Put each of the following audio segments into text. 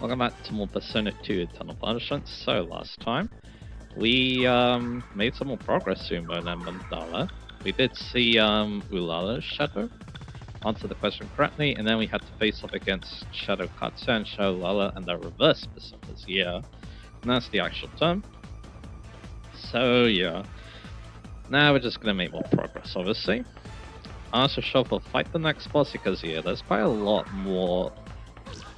Welcome back to more Persona 2 Eternal Punishment. So last time, we made some more progress to Moon and Mandala. We did see Ulala's shadow, answer the question correctly, and then we had to face off against Shadow Katsu and Shadow Lala and their reverse personas. Yeah, and that's the actual term. So yeah, now we're just gonna make more progress, obviously. Answer Shelf will fight the next boss because yeah, there's quite a lot more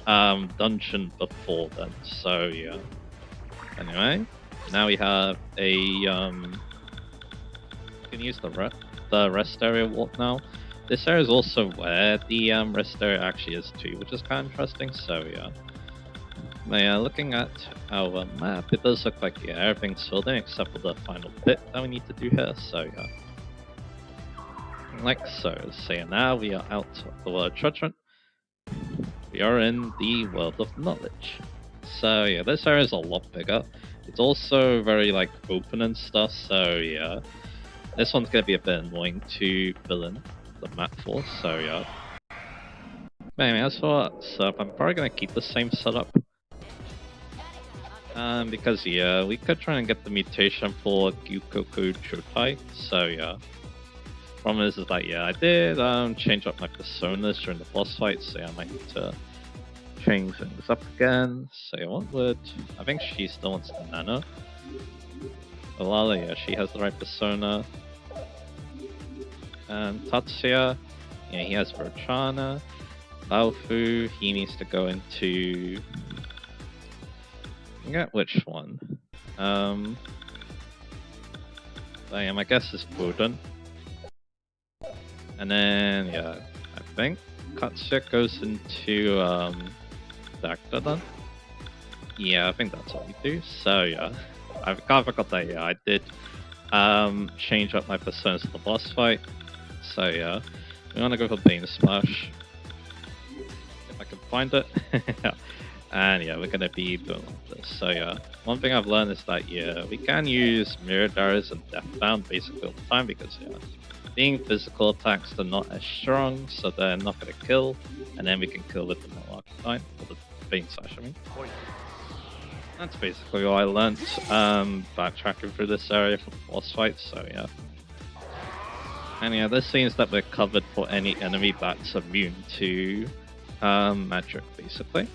dungeon before then. So yeah. Anyway, now we have a you can use the rest area walk now. This area is also where the rest area actually is too, which is kind of interesting. So yeah. But yeah, looking at our map, it does look like yeah, everything's filled in except for the final bit that we need to do here. So yeah. Like so. So yeah, now we are out of the world of judgment. We are in the world of knowledge. So yeah, this area is a lot bigger. It's also very like open and stuff. So yeah, this one's gonna be a bit annoying to fill in the map for. So yeah. But anyway, as for setup, I'm probably gonna keep the same setup. Because yeah, we could try and get the mutation for Gyukoku Chotai. So yeah. Problem is that yeah, I did change up my personas during the boss fight, so yeah, I might need to change things up again. So yeah, what would I think she still wants the Nana. Alala, yeah, she has the right persona. And Tatsuya, yeah, he has Rochana. Baofu, he needs to go into I forget which one. I am, I guess it's Odin. And then yeah, I think Katsuya goes into the actor then. Yeah, I think that's what we do. So yeah, I kind of forgot that. Yeah, I did change up my personas for the boss fight. So yeah, we want to go for Bane Smash if I can find it. And yeah, we're gonna be doing all this. So yeah, one thing I've learned is that yeah, we can use Mirrored Arrows and Deathbound basically all the time because yeah, being physical attacks they're not as strong, so they're not gonna kill, and then we can kill with the Malachite or the Bane Slash. I mean, that's basically what I learned backtracking through this area for the boss fight. So yeah. And yeah, this seems that we're covered for any enemy that's immune to magic, basically.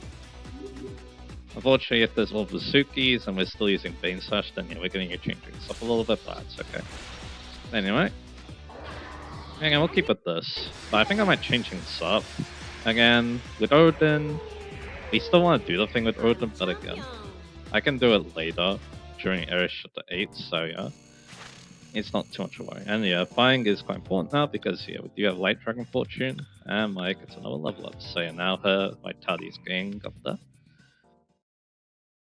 Unfortunately, if there's more Bazookies and we're still using Bane Slash, then yeah, we're going to change things up a little bit, but that's okay. Anyway. Again, we'll keep with this. But I think I might change things up. Again, with Odin, we still want to do the thing with Odin, but again, I can do it later during Area Shuttle 8, so yeah. It's not too much of a worry. And yeah, flying is quite important now because yeah, we do have Light Dragon Fortune, and Mike gets another level up. So yeah, now her Vitality is getting up there.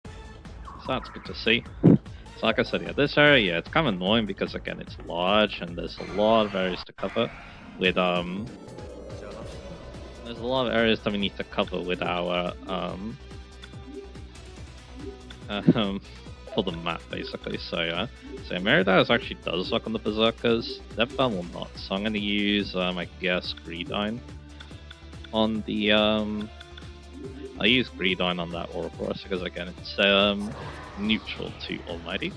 So that's good to see. So like I said, yeah, this area, yeah, it's kind of annoying because again, it's large and there's a lot of areas to cover. With there's a lot of areas that we need to cover with our for the map basically. So yeah, so Meridas actually does look on the Berserkers. Deathbound will not. So I'm gonna use I guess Greedine on the I use Greedine on that Ouroboros because again it's neutral to Almighty.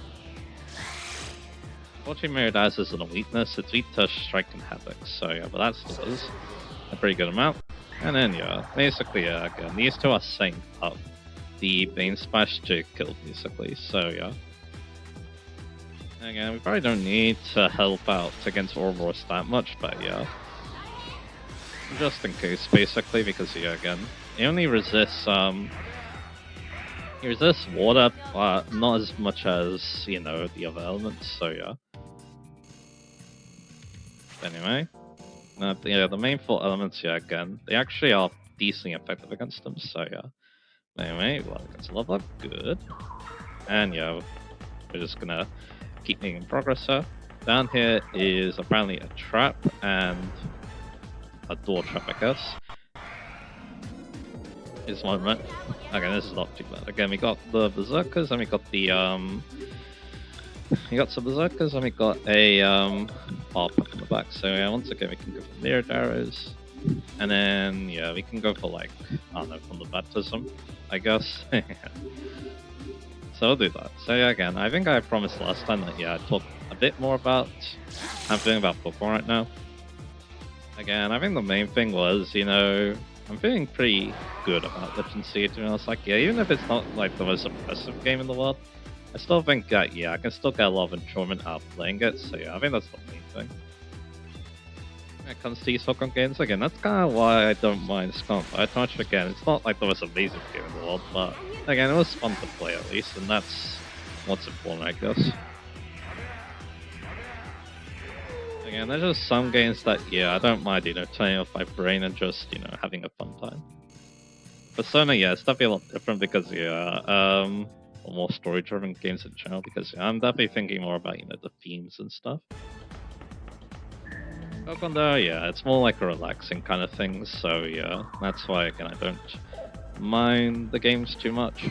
Unfortunately, Meridas isn't a weakness, it's weak to Strike and Havoc, so yeah, but that still is a pretty good amount. And then yeah, basically yeah, again, these two are synced up the Bane Smash to kill basically, so yeah. Again, we probably don't need to help out against Ouroboros that much, but yeah. Just in case, basically, because yeah, again, he only resists he resists water, but not as much as, you know, the other elements, so yeah. Anyway, yeah, the main 4 elements, yeah, again, they actually are decently effective against them, so yeah. Anyway, well, it gets a level up, good. And yeah, we're just gonna keep making progress here. Down here is apparently a trap and a door trap, I guess. Is one minute. Okay, this is not too bad. Again, we got the Berserkers and we got the we got some Berserkers and we got a Harp on the back. So yeah, once again we can go for Mirrored Arrows. And then, yeah, we can go for, like, I don't know, from the baptism, I guess. So I'll do that. So yeah, again, I think I promised last time that, yeah, I'd talk a bit more about how I'm feeling about Pokemon right now. Again, I think the main thing was, I'm feeling pretty good about Legend Siege. And I was like, yeah, even if it's not, like, the most impressive game in the world, I still think that, yeah, I can still get a lot of enjoyment out of playing it. So yeah, I think that's the main thing. When it comes to these Pokemon games, again, that's kind of why I don't mind Skunk Fire too much. Again, it's not like the most amazing game in the world, but again, it was fun to play at least, and that's what's important, I guess. Again, there's just some games that, yeah, I don't mind, turning off my brain and just, having a fun time. Persona, yeah, it's definitely a lot different because, yeah, more story-driven games in general, because yeah, I'm definitely thinking more about, the themes and stuff. Pokemon though, yeah, it's more like a relaxing kind of thing, so yeah, that's why, again, I don't mind the games too much.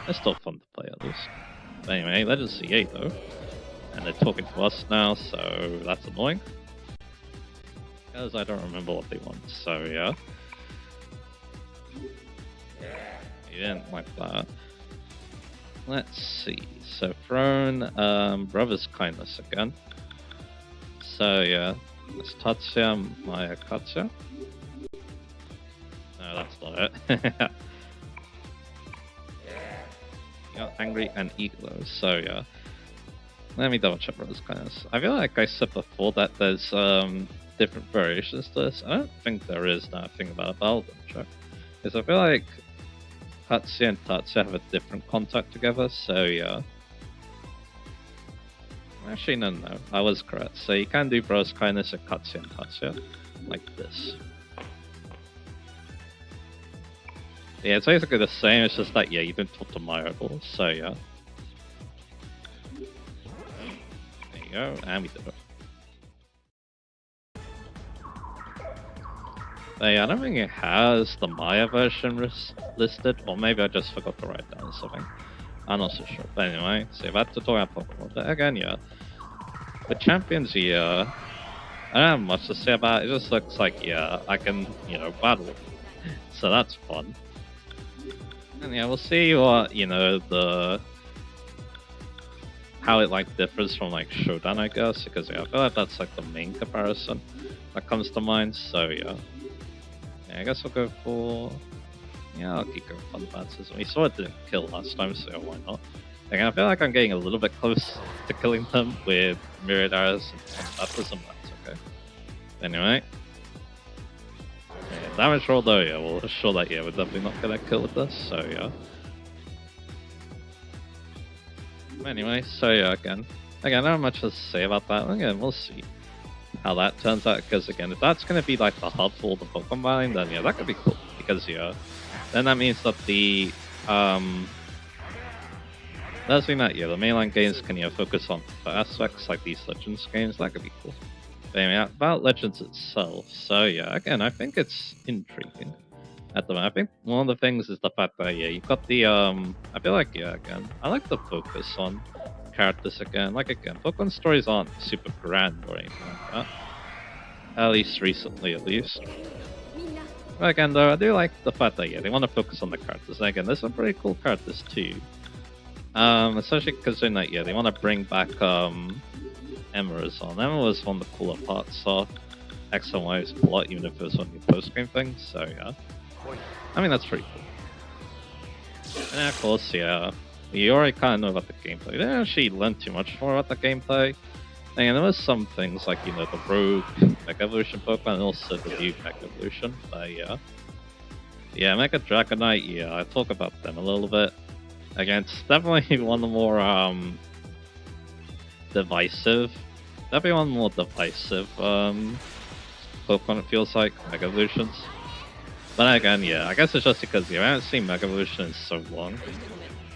It's still fun to play at least. But anyway, Legends C8 though, and they're talking to us now, so that's annoying. Because I don't remember what they want, so yeah. You didn't like that. Let's see, so Throne, Brother's Kindness again. So yeah, it's Tatsuya, Maya Katsuya. No, that's not it. Yeah, Angry and Ego, so yeah. Let me double check Brother's Kindness. I feel like I said before that there's different variations to this. I don't think there is now thing about it, but I'll double check. Because I feel like Katsuya and Tatsuya have a different contact together, so yeah. Actually, no, I was correct. So you can do Brother's Kindness and Katsuya and Tatsuya, like this. Yeah, it's basically the same, it's just that, yeah, you didn't talk to Maya at all, so yeah. There you go, and we did it. Yeah, I don't think it has the Maya version listed, or maybe I just forgot to write down something. I'm not so sure. But anyway, so if I had to talk about Pokemon, but again, yeah. The champions here, I don't have much to say about it. It just looks like, yeah, I can, battle. So that's fun. And yeah, we'll see what, how it like differs from like Shodan, I guess, because yeah, I feel like that's like the main comparison that comes to mind. So yeah, I guess I'll go for I'll keep going fun baptism. We saw it didn't kill last time, so why not? Again, I feel like I'm getting a little bit close to killing them with Myriad Arrows and fun baptism. That's okay. Anyway, yeah, damage roll though, yeah, we'll show that we're definitely not gonna kill with this. So yeah. Anyway, so yeah, again, I don't have much to say about that. Again, we'll see how that turns out. Because again, if that's gonna be like the hub for the Pokemon mining, then yeah, that could be cool. Because yeah, then that means that the that's mean that the mainline games can focus on aspects like these Legends games. That could be cool. But anyway, about Legends itself. So yeah, again, I think it's intriguing. At the moment, I think one of the things is the fact that you've got the I feel like again, I like the focus on characters again. Like again, Pokemon stories aren't super grand or anything like that. At least recently, at least. But again, though, I do like the fact that they want to focus on the characters. And again, there's some pretty cool characters too. Especially considering that they want to bring back Emerald on. Emerald was one of the cooler parts of X and Y's plot, even if it was on your post-game thing. So yeah. I mean, that's pretty cool. And of course, yeah, you already kind of know about the gameplay. They didn't actually learn too much more about the gameplay. And there was some things like, the Rogue Mega Evolution Pokemon and also the new Mega Evolution. But yeah. Yeah, Mega Dragonite, yeah, I talk about them a little bit. Again, it's definitely one of the more, divisive. Definitely one of the more divisive, Pokemon, it feels like, Mega Evolutions. But again, yeah, I guess it's just because I haven't seen Mega Evolution in so long.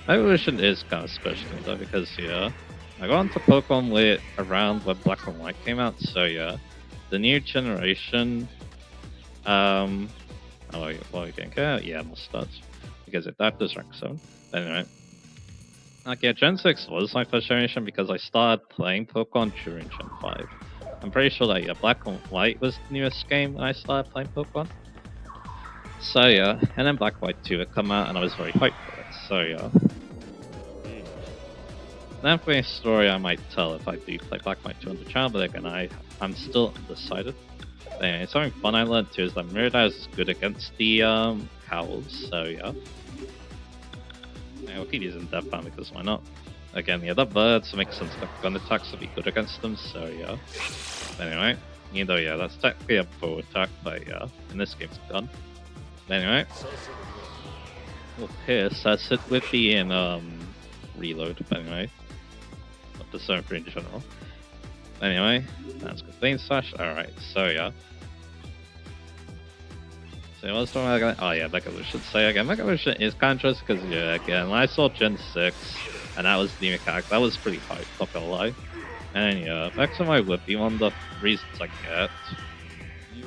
Mega Evolution is kind of special though, because I got into Pokemon around when Black and White came out, so yeah, the new generation, oh, what are you getting? Yeah, Mustache, because it died this rank 7. But anyway, like yeah, Gen 6 was my first generation because I started playing Pokemon during Gen 5. I'm pretty sure that yeah, Black and White was the newest game when I started playing Pokemon. So yeah, and then Black and White 2 had come out, and I was very hyped for it. So yeah. Definitely a story I might tell if I do play Black and White 2 on the channel, but again, I'm still undecided. Anyway, something fun I learned too is that Miraidon is good against the Cowls, so yeah. We'll keep using Death Fan because why not? Again, yeah, that bird, so it makes sense that gun attacks will be good against them, so yeah. Anyway, even though, yeah, that's technically a bow attack, but yeah, in this game it's a gun. Anyway, we'll pierce, that's it with the reload, but anyway. Not the 7-3 in general. Anyway, that's good. Vein Slash, alright, so yeah. So what's the one? Oh yeah, Mega Evolution. So yeah, again, Mega Evolution is kind of just because, yeah, again, when I saw Gen 6, and that was the mechanic, that was pretty hype, not gonna lie. And yeah, Maximum would be one of the reasons I get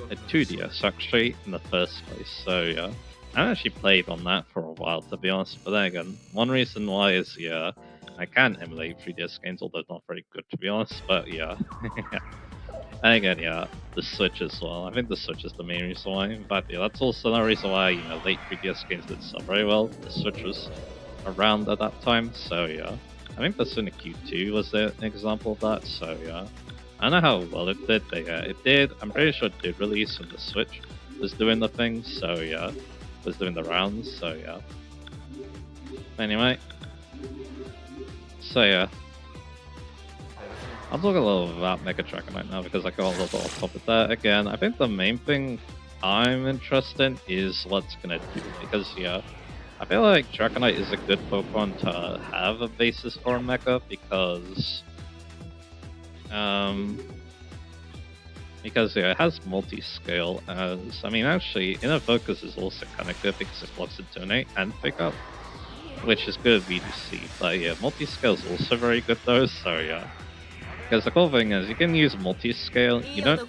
a 2DS actually in the first place, so yeah. I actually played on that for a while, to be honest, but then again, one reason why is, yeah, I can emulate 3DS games, although not very good, to be honest, but yeah. And again, yeah, the Switch as well. I think the Switch is the main reason why. In fact, yeah, that's also another reason why, you know, late 3DS games did so very well. The Switch was around at that time, so yeah. I think Persona Q2 was an example of that, so yeah. I don't know how well it did, but yeah, it did. I'm pretty sure it did release when the Switch was doing the thing, so yeah. Was doing the rounds, so yeah. Anyway. So yeah. I'll talk a little about Mega Dragonite now because I got a little bit off topic there. Again, I think the main thing I'm interested in is what's gonna do, because yeah, I feel like Dragonite is a good Pokemon to have a basis for a Mecha because yeah, it has multi-scale as, I mean actually Inner Focus is also kind of good because it blocks into Donate and Pick Up, which is good VDC, but yeah, multi-scale is also very good though, so yeah. Because the cool thing is, you can use multi-scale, you don't...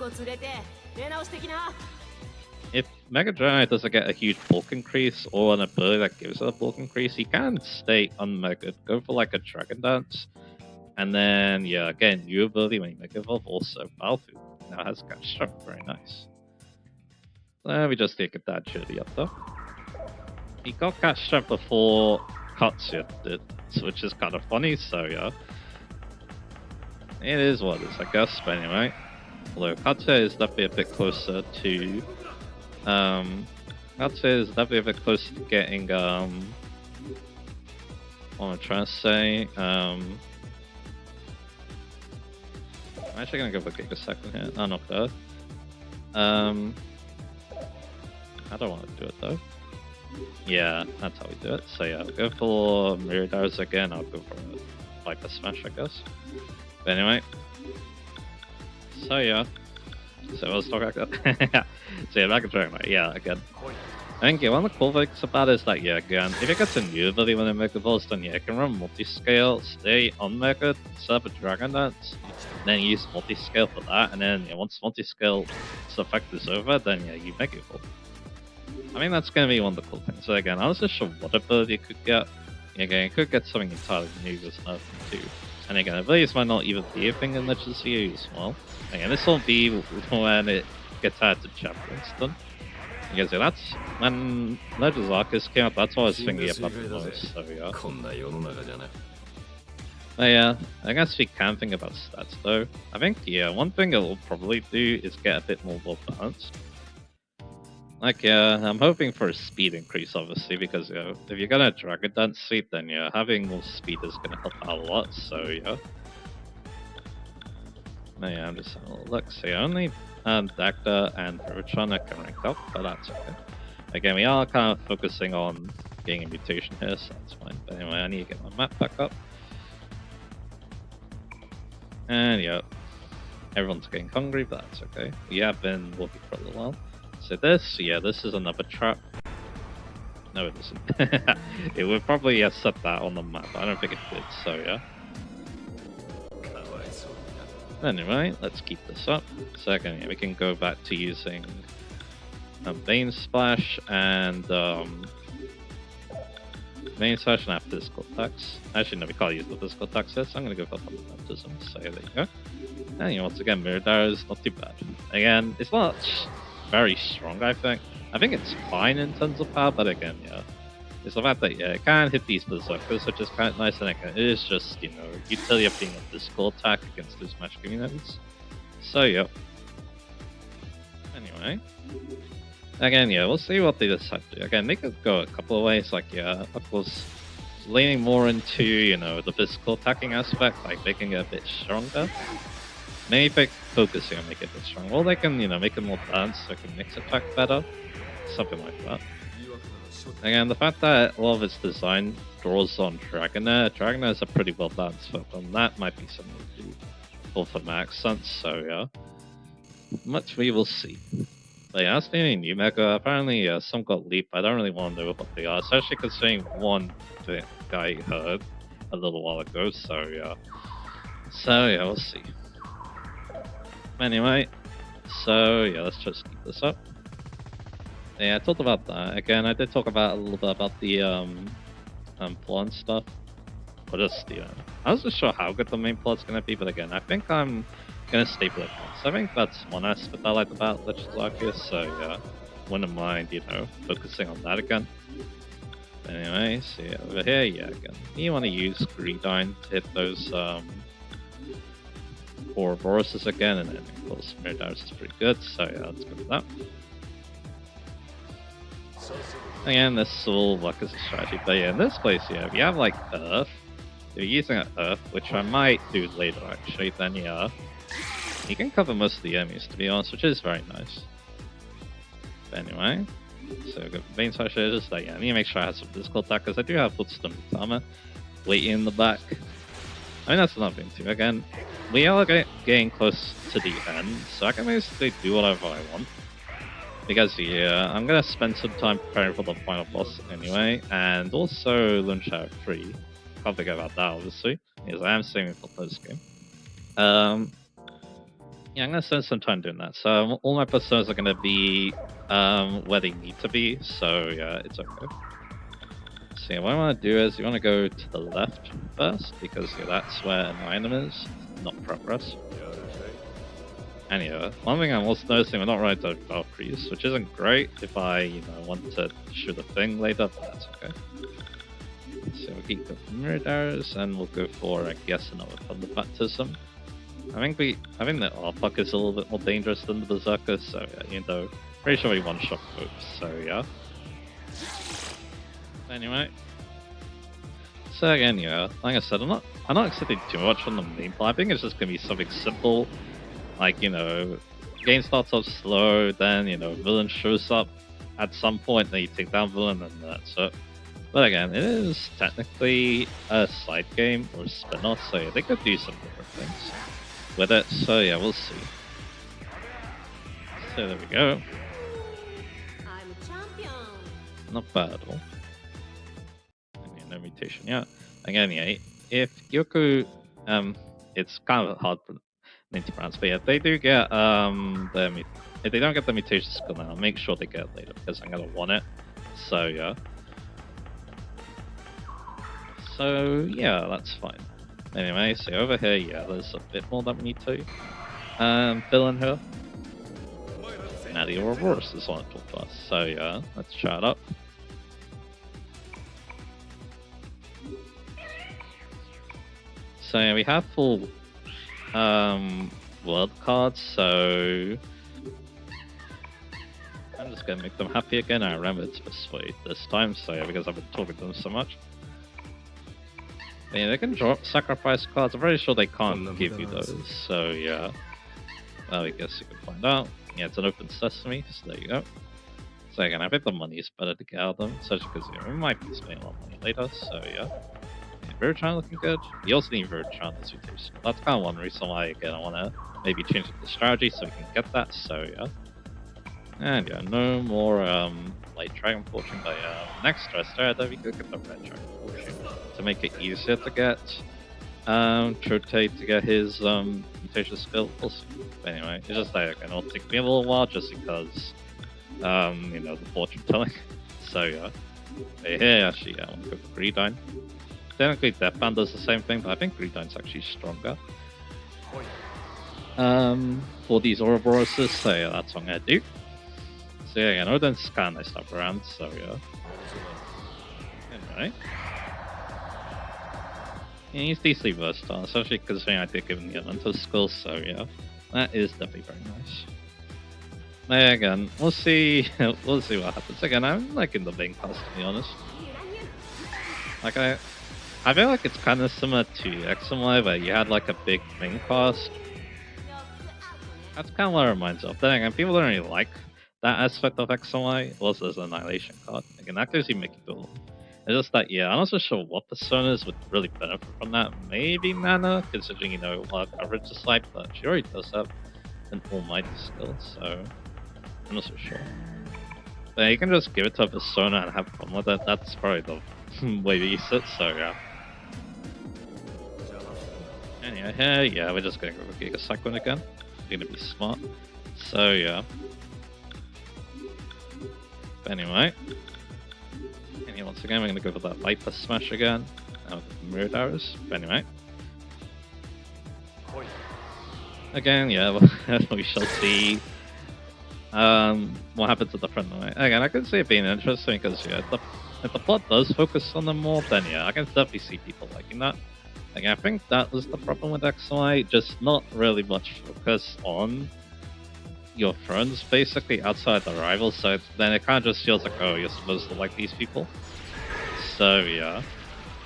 If Mega Dragonite doesn't get a huge bulk increase, or an ability that gives it a bulk increase, you can stay unmegged, go for like a Dragon Dance, and then, yeah, again, new ability when you Mega Evolve, also Baofu now has Catch Strength, very nice. We just take a dad shitty up though. He got Catch Strength before Katsuya did, which is kind of funny, so yeah. It is what it is, I guess, but anyway. Although Katsuya is definitely a bit closer to... Katsuya is definitely a bit closer to getting, what am I trying to say? I'm actually gonna go for Giga Second here. Oh, not there. I don't want to do it though. Yeah, that's how we do it. So yeah, I'll go for Miraidon again, I'll go for a Viper Smash, I guess. But anyway, so yeah, so let's talk about that. So yeah, Mega Dragonite, yeah, again. I think yeah, one of the cool things about it is that, yeah, again, if it gets a new ability when it Mega Evolves, then yeah, it can run multi-scale, stay on Mega, set up a Dragon Dance, then use multi-scale for that, and then yeah, once multi-scale effect is over, then yeah, you Mega Evolve. I mean, that's going to be one of the cool things. So again, I wasn't sure what ability it could get. Yeah, again, it could get something entirely new with another thing too. And again, abilities might not even be a thing in Legends series as well. Again, this will be when it gets added to chapters done. Because yeah, that's when Legends Arceus came up, that's what I was thinking about the most, so yeah. But yeah, I guess we can think about stats though. I think, yeah, one thing it will probably do is get a bit more well balanced. Like, yeah, I'm hoping for a speed increase, obviously, because, you know, if you're gonna Dragon Dance Sweep, then, yeah, having more speed is gonna help out a lot, so, yeah. But, yeah, I'm just having a little look. So, yeah, only Dagda and Virchana can rank up, but that's okay. Again, we are kind of focusing on getting a mutation here, so that's fine. But anyway, I need to get my map back up. And, yeah, everyone's getting hungry, but that's okay. We have been walking for a little while. So this, yeah, this is another trap. No, it isn't. It would probably set that on the map. I don't think it did, so yeah. Anyway, let's keep this up. So again, yeah, we can go back to using Vein Splash and main session have physical attacks. Actually, no, we can't use the physical attacks here, so I'm gonna go for baptism. So there you go. And you know, once again, Mirror Arrow is not too bad. Again, it's not very strong, I think. I think it's fine in terms of power, but again, yeah. It's the fact that, yeah, it can hit these berserkers, which is kind of nice, and it is just, you know, utility of being a physical attack against those magic units. So, yeah. Anyway. Again, yeah, we'll see what they decide to do. Again, they could go a couple of ways, like, yeah, of course, leaning more into, you know, the physical attacking aspect, like making it a bit stronger. Maybe focusing on making it stronger. Or they can, you know, make it more balanced so it can mix attack better. Something like that. Again, the fact that a lot of its design draws on Dragonair. Dragonair is a pretty well balanced weapon. That might be something to do for max sense, so yeah. Much we will see. But yeah, as for any new mega, apparently some got leaked. I don't really want to know what they are, especially considering one guy heard a little while ago, so yeah. So yeah, we'll see. Anyway, so yeah, let's just keep this up. Yeah, I talked about that. Again, I did talk about a little bit about the plot and stuff. Or just, you know, I wasn't sure how good the main plot's gonna be, but again, I think I'm gonna stay with it. So I think that's one aspect I like about Legends Arceus, so yeah, wouldn't mind, you know, focusing on that again. But anyway, so yeah, over here, yeah, again, you want to use Greedine to hit those Ouroboros again, and then of course Miridaris is pretty good, so yeah, let's go with that. Again, this will work as a strategy, but yeah, in this place, yeah, if you have like Earth, if you're using Earth, which I might do later actually, then yeah, you can cover most of the enemies, to be honest, which is very nice. But anyway, so go for Bane Slash here, just like, yeah, I need to make sure I have some physical attack, because I do have Footstone armor waiting in the back. I mean, that's another thing too. Again, we are getting close to the end, so I can basically do whatever I want. Because, yeah, I'm gonna spend some time preparing for the final boss anyway, and also Lone Shadow 3. Can't forget about that, obviously, because I am saving for post game. Yeah, I'm gonna spend some time doing that. So all my personas are gonna be where they need to be. So yeah, it's okay. So yeah, what I want to do is you want to go to the left first because yeah, that's where an item is, not progress. And yeah, one thing I'm also noticing, we're not right to Valkyries, which isn't great if I, you know, want to shoot a thing later, but that's okay. So we'll keep going for Mirror Arrows, and we'll go for, I guess, another Thunder Baptism. I think the Arpuck is a little bit more dangerous than the Berserker, so yeah, you know, pretty sure we one-shot both, so yeah. Anyway. So again, yeah, like I said, I'm not expecting too much from the main plot. I think it's just gonna be something simple. Like, you know, game starts off slow, then, you know, villain shows up at some point, then you take down villain, and that's it. But again, it is technically a side game or spin-off, so yeah, they could do some different things with it, so yeah, we'll see. So there we go. I'm a champion. Not bad at all. Yeah, no mutation, yeah. Again, yeah, if Yoku, it's kind of hard for me to pronounce, but yeah, if they do get if they don't get the mutation skill now, I'll make sure they get it later because I'm gonna want it. So yeah. So yeah, that's fine. Anyway, so over here, yeah, there's a bit more that we need to fill in here. Now the Ouroboros is on to talk to us. So yeah, let's try it up. So yeah, we have full world cards, so I'm just gonna make them happy again. I remember to persuade this time, so yeah, because I've been talking to them so much. Yeah, they can drop sacrifice cards. I'm very sure they can't give you those, so yeah. Well, I guess you can find out. Yeah, it's an open sesame, so there you go. So again, I think the money is better to get out of them, especially because we might be spending a lot of money later, so yeah. Virtron looking good. You also need Virtron as mutation. That's kind of one reason why, again, I want to maybe change up the strategy so we can get that, so yeah. And yeah, no more Light Dragon Fortune, but next rest there, we could get the Red Dragon Fortune to make it easier to get Trote to get his mutation skill. We'll see. But anyway, it's just that again, it'll take me a little while just because you know, the fortune telling. So yeah. Hey, actually, yeah, I want to go for Greedine. Technically, Deathbound does the same thing, but I think Greedine's actually stronger. For these Ouroboroses, so yeah, that's what I'm gonna do. So yeah, again, Odin's kind of stuff around, so yeah. Anyway. Yeah, he's decently versatile, especially considering I did give him the elemental skills, so yeah. That is definitely very nice. Yeah, again, we'll see we'll see what happens. Again, I'm liking the main cast, to be honest. Like I feel like it's kind of similar to XMY, where you had like a big main cast. That's kind of what it reminds me of. Then again, people don't really like that aspect of XMY. Also, there's an Annihilation card. Again, that gives you Mickey Doodle. It's just that, yeah, I'm not so sure what personas would really benefit from that. Maybe Nana, considering, you know, what coverage is like, but she already does have an Almighty skill, so I'm not so sure. But you can just give it to a persona and have fun with it. That's probably the way to use it, so yeah. Anyway, here, yeah, we're just gonna go with Giga Cyclone again. We're gonna be smart. So yeah. But anyway. And once again, we're gonna go for that Viper Smash again. With the Mirrored Arrows. But anyway. Again, yeah, we shall see what happens at the front line. Again, I can see it being interesting because yeah, if the plot does focus on them more, then yeah, I can definitely see people liking that. Again, I think that was the problem with XY, just not really much focus on your friends, basically, outside the rivals, so then it kind of just feels like, oh, you're supposed to like these people. So yeah,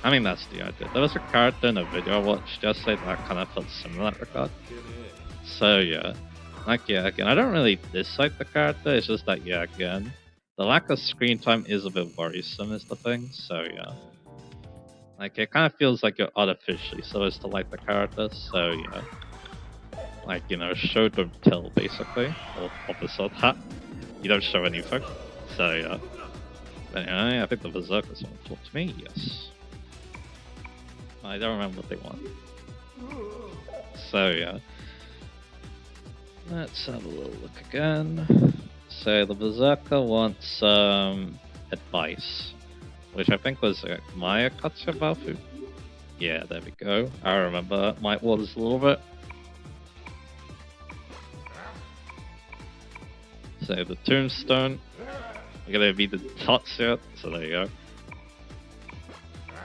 I mean, that's the idea. There was a character in a video I watched yesterday that kind of felt similar in that regard. So yeah, like yeah, again, I don't really dislike the character, it's just that, yeah, again, the lack of screen time is a bit worrisome is the thing, so yeah. Like, it kind of feels like you're artificially supposed to like the character, so yeah. Like, you know, show don't tell, basically, or opposite that. You don't show anything, so yeah. But anyway, I think the Berserkers want to talk to me, yes. I don't remember what they want. So yeah. Let's have a little look again. So the Berserker wants advice, which I think was Maya Katsuya Baofu. Yeah, there we go. I remember my orders a little bit. So the Tombstone, we're gonna be the Tatsuya, so there you go.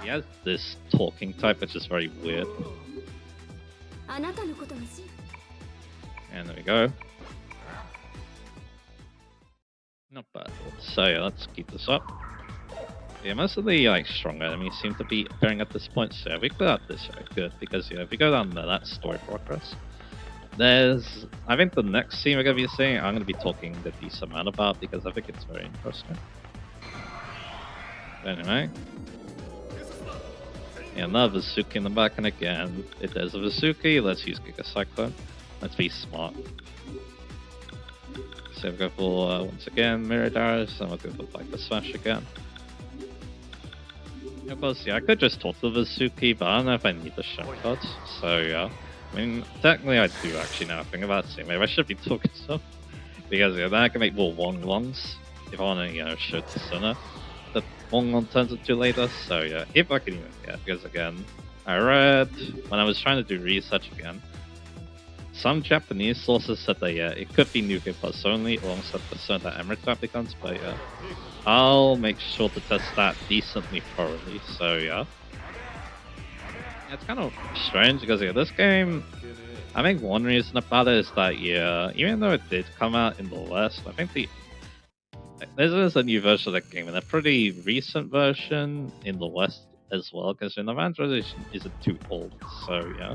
He has this talking type, which is very weird. And there we go. Not bad. So yeah, let's keep this up. Yeah, most of the like strong enemies seem to be appearing at this point, so we got this very good, because if we go down there, that's story progress. There's, I think the next scene we're going to be seeing, I'm going to be talking a decent amount about, because I think it's very interesting. But anyway. Yeah, another Vasuki in the back, and again, if there's a Vasuki, let's use Giga Cyclone. Let's be smart. So we'll go for, once again, Mirrored Arrows, and we'll go for Viper Smash again. Of course, yeah, I could just talk to the Vasuki, but I don't know if I need the Shell cards, so yeah. I mean, technically I do actually now think about it, so maybe I should be talking to them. Because yeah, then I can make more Wong Longs, if I want to, you know, show the sooner. The Wong Long turns into later, so yeah, if I can even get, because again, I read, when I was trying to do research again, some Japanese sources said that yeah, it could be New Game Plus only, alongside the Persona that Emirates applicants, but yeah, I'll make sure to test that decently thoroughly, so yeah. It's kind of strange because yeah, this game, I think one reason about it is that yeah, even though it did come out in the West, I think this is a new version of the game and a pretty recent version in the West as well, because the Evangelization isn't too old, so yeah.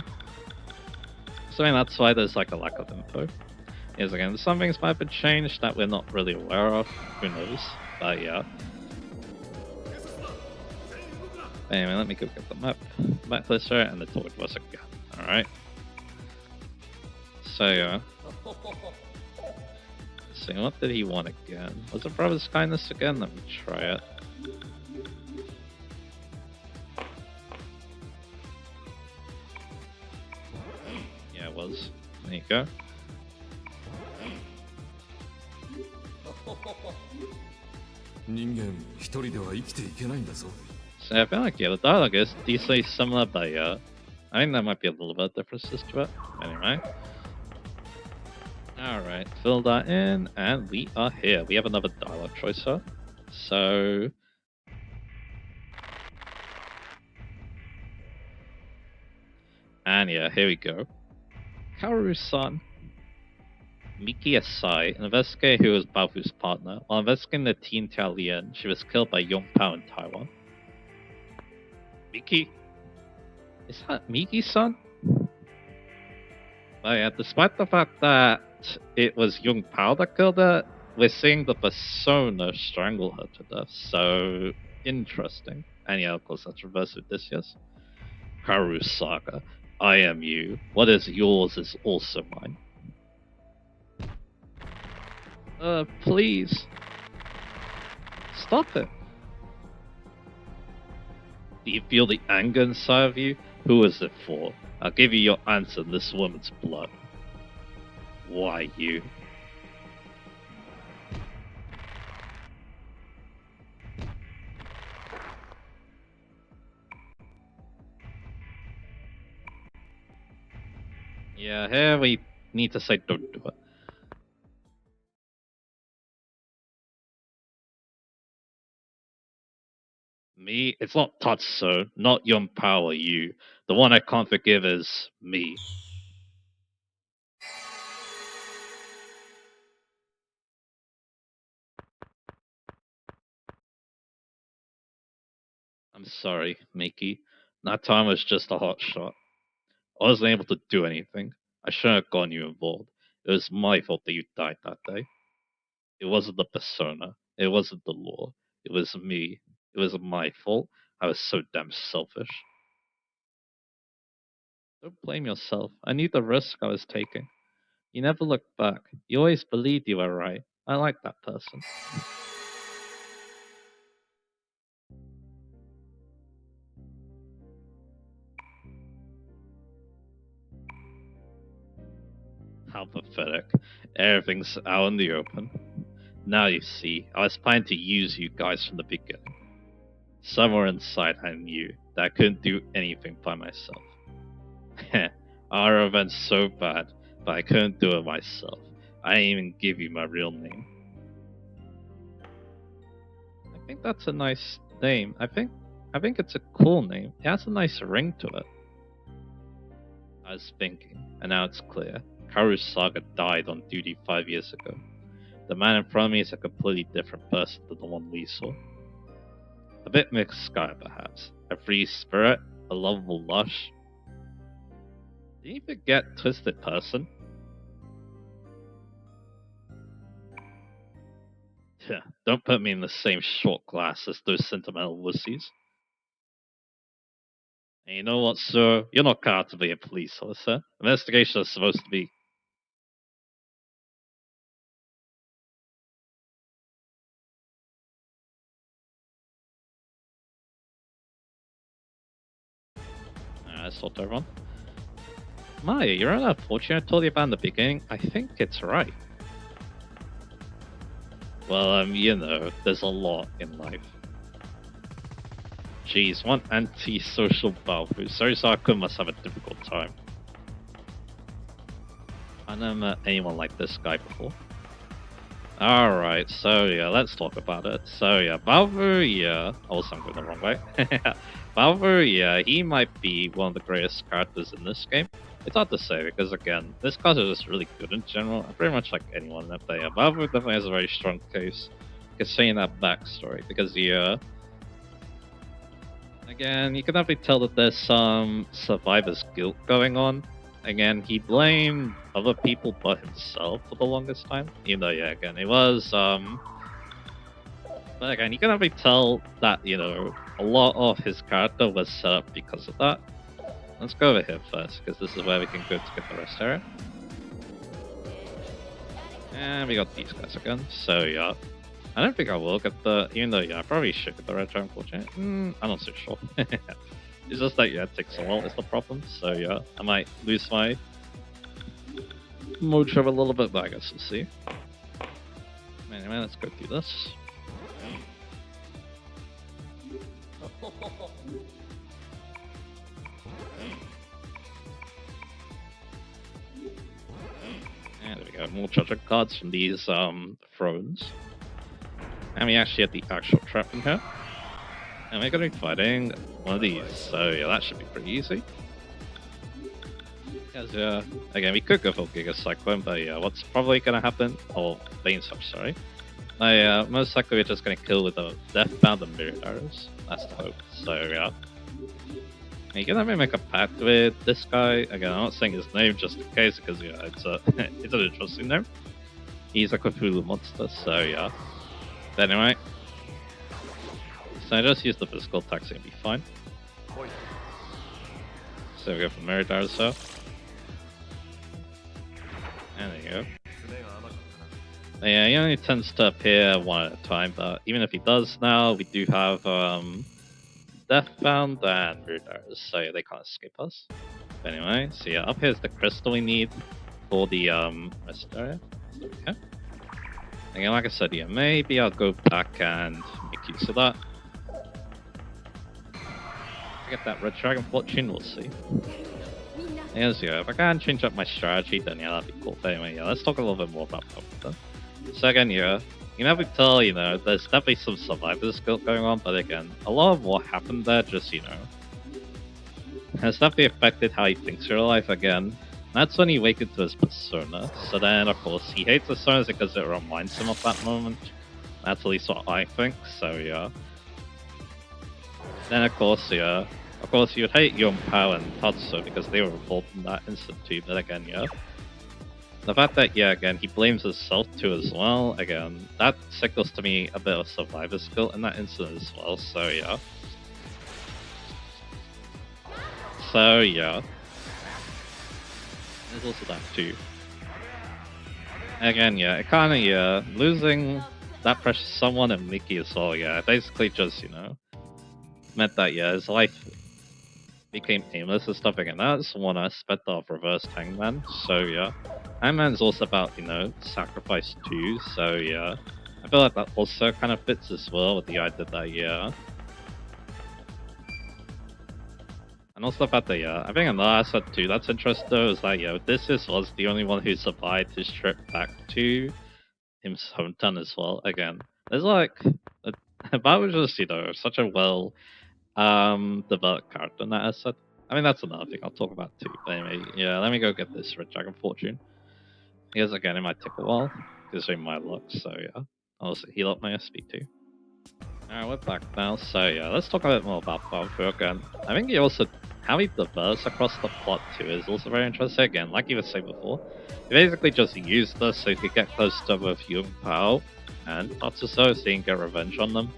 So I mean, that's why there's like a lack of info. Yes, again, some things might have been changed that we're not really aware of, who knows, but yeah. Anyway, let me go get the map. Backlister and the Toad was again. Alright. So yeah. So what did he want again? Was it Brother's Kindness again? Let me try it. Yeah, it was. There you go. 人間一人では生きていけないんだぞ。 So I feel like, yeah, the dialogue is decently similar, but yeah, I think there might be a little bit of differences to it. Anyway. Alright, fill that in, and we are here. We have another dialogue choice here. So... And yeah, here we go. Kaoru-san. Miki Asai, an investigator who was Baofu's partner. While investigating the teen Lian, she was killed by Yong Pao in Taiwan. Miki? Is that Miki-san? But yeah, despite the fact that it was Yong Pao that killed her, we're seeing the persona strangle her to death. So, interesting. And yeah, of course, that's reversed with this, yes. Karu Saga, I am you. What is yours is also mine. Please. Stop it. Do you feel the anger inside of you? Who is it for? I'll give you your answer in this woman's blood. Why you? Yeah, here we need to say don't do it. Me? It's not Tatsu, not Yong Pao or you. The one I can't forgive is me. I'm sorry, Miki. That time was just a hot shot. I wasn't able to do anything. I shouldn't have gotten you involved. It was my fault that you died that day. It wasn't the persona. It wasn't the law. It was me. It was my fault. I was so damn selfish. Don't blame yourself. I knew the risk I was taking. You never looked back. You always believed you were right. I like that person. How pathetic. Everything's out in the open. Now you see, I was planning to use you guys from the beginning. Somewhere inside I knew that I couldn't do anything by myself. Our event's so bad, but I couldn't do it myself. I didn't even give you my real name. I think that's a nice name. I think it's a cool name. It has a nice ring to it. I was thinking, and now it's clear. Karu Saga died on duty 5 years ago. The man in front of me is a completely different person than the one we saw. A bit mixed sky, perhaps. A free spirit, a lovable lush. Did you forget Twisted Person? Don't put me in the same short glass as those sentimental wussies. And you know what, sir? You're not cut out to be a police officer. Investigation is supposed to be... I stopped everyone. Maya, you're unfortunate. I told you about in the beginning. I think it's right. Well, you know, there's a lot in life. Jeez, one anti-social Baofu. Sorry, Saku must have a difficult time. I never met anyone like this guy before. Alright, so yeah, let's talk about it. So yeah, Baofu, yeah. Also, I'm going the wrong way. Baofu, yeah, he might be one of the greatest characters in this game. It's hard to say because, again, this class is just really good in general. Pretty much like anyone that they are. Baofu definitely has a very strong case. Considering that backstory, because yeah. Again, you can definitely tell that there's some survivor's guilt going on. Again, he blamed other people but himself for the longest time. Even though, yeah, again, it was, but again, you can definitely tell that, you know, a lot of his character was set up because of that. Let's go over here first, because this is where we can go to get the rest area. And we got these guys again, so yeah. I don't think I will get the, even though, yeah, I probably should get the red giant unfortunately. I'm not so sure. It's just that, yeah, it takes a while is the problem, so yeah, I might lose my mojo a little bit, but I guess we'll see. Anyway, let's go do this. And there we go, more treasure cards from these thrones. And we actually have the actual trap in here. And we're going to be fighting one of these, so yeah, that should be pretty easy. Because, again, we could go for Giga Cyclone, but yeah, what's probably going to happen, or Vein Touch, sorry. Most likely we're just going to kill with the Deathbound and Mirror Arrows. That's the hope, so yeah. And you can have me make a pact with this guy. Again, I'm not saying his name just in case, because yeah, it's it's an interesting name. He's a Cthulhu monster, so yeah. But anyway, so I just use the physical attacks and it'll be fine. So we go for Mirror Arrows here. And there you go. Yeah, he only tends to appear one at a time, but even if he does now, we do have Deathbound and Rude Arrows, so yeah, they can't escape us. But anyway, so yeah, up here's the crystal we need for the rest area. So okay. Again, like I said, yeah, maybe I'll go back and make use of that. To get that Red Dragon Fortune, we'll see. Yes, yeah, if I can change up my strategy, then yeah, that'd be cool. But anyway, yeah, let's talk a little bit more about Baofu. So again, yeah, you never tell, you know, there's definitely some survivor skill going on, but again, a lot of what happened there just, you know, has definitely affected how he thinks your life again. That's when he awakened to his persona. So then, of course, he hates personas because it reminds him of that moment. That's at least what I think, so yeah. Then, of course, yeah. Of course, you would hate Young Pao and Tatsu because they were involved in that instant too, but again, yeah. The fact that, yeah, again, he blames himself too as well, again, that signals to me a bit of survivor skill in that instant as well, so yeah. So, yeah. There's also that too. Again, yeah, it kinda, yeah, losing that precious someone and Mickey as well, yeah, basically just, you know, meant that, yeah, his life became aimless and stuff again. That's one aspect of Reverse Hangman, so yeah. Hangman's also about, you know, sacrifice too, so yeah. I feel like that also kind of fits as well with the idea that, yeah. And also the fact that, yeah, I think another aspect too that's interesting though is that, yeah, Odysseus was the only one who survived his trip back to his hometown as well. Again, there's like, that was just, you know, such a well developed character in that asset. I mean, that's another thing I'll talk about too. But anyway, yeah, let me go get this Red Dragon Fortune. Because again, it might take a while, considering my luck, so yeah. I'll also heal up my SP too. Alright, we're back now, so yeah, let's talk a bit more about Baofu again. I think he also, how he diverse across the plot too is also very interesting. Again, like you were saying before, he basically just used this so he could get close to both Yung Pao and Tatsuso so he can get revenge on them.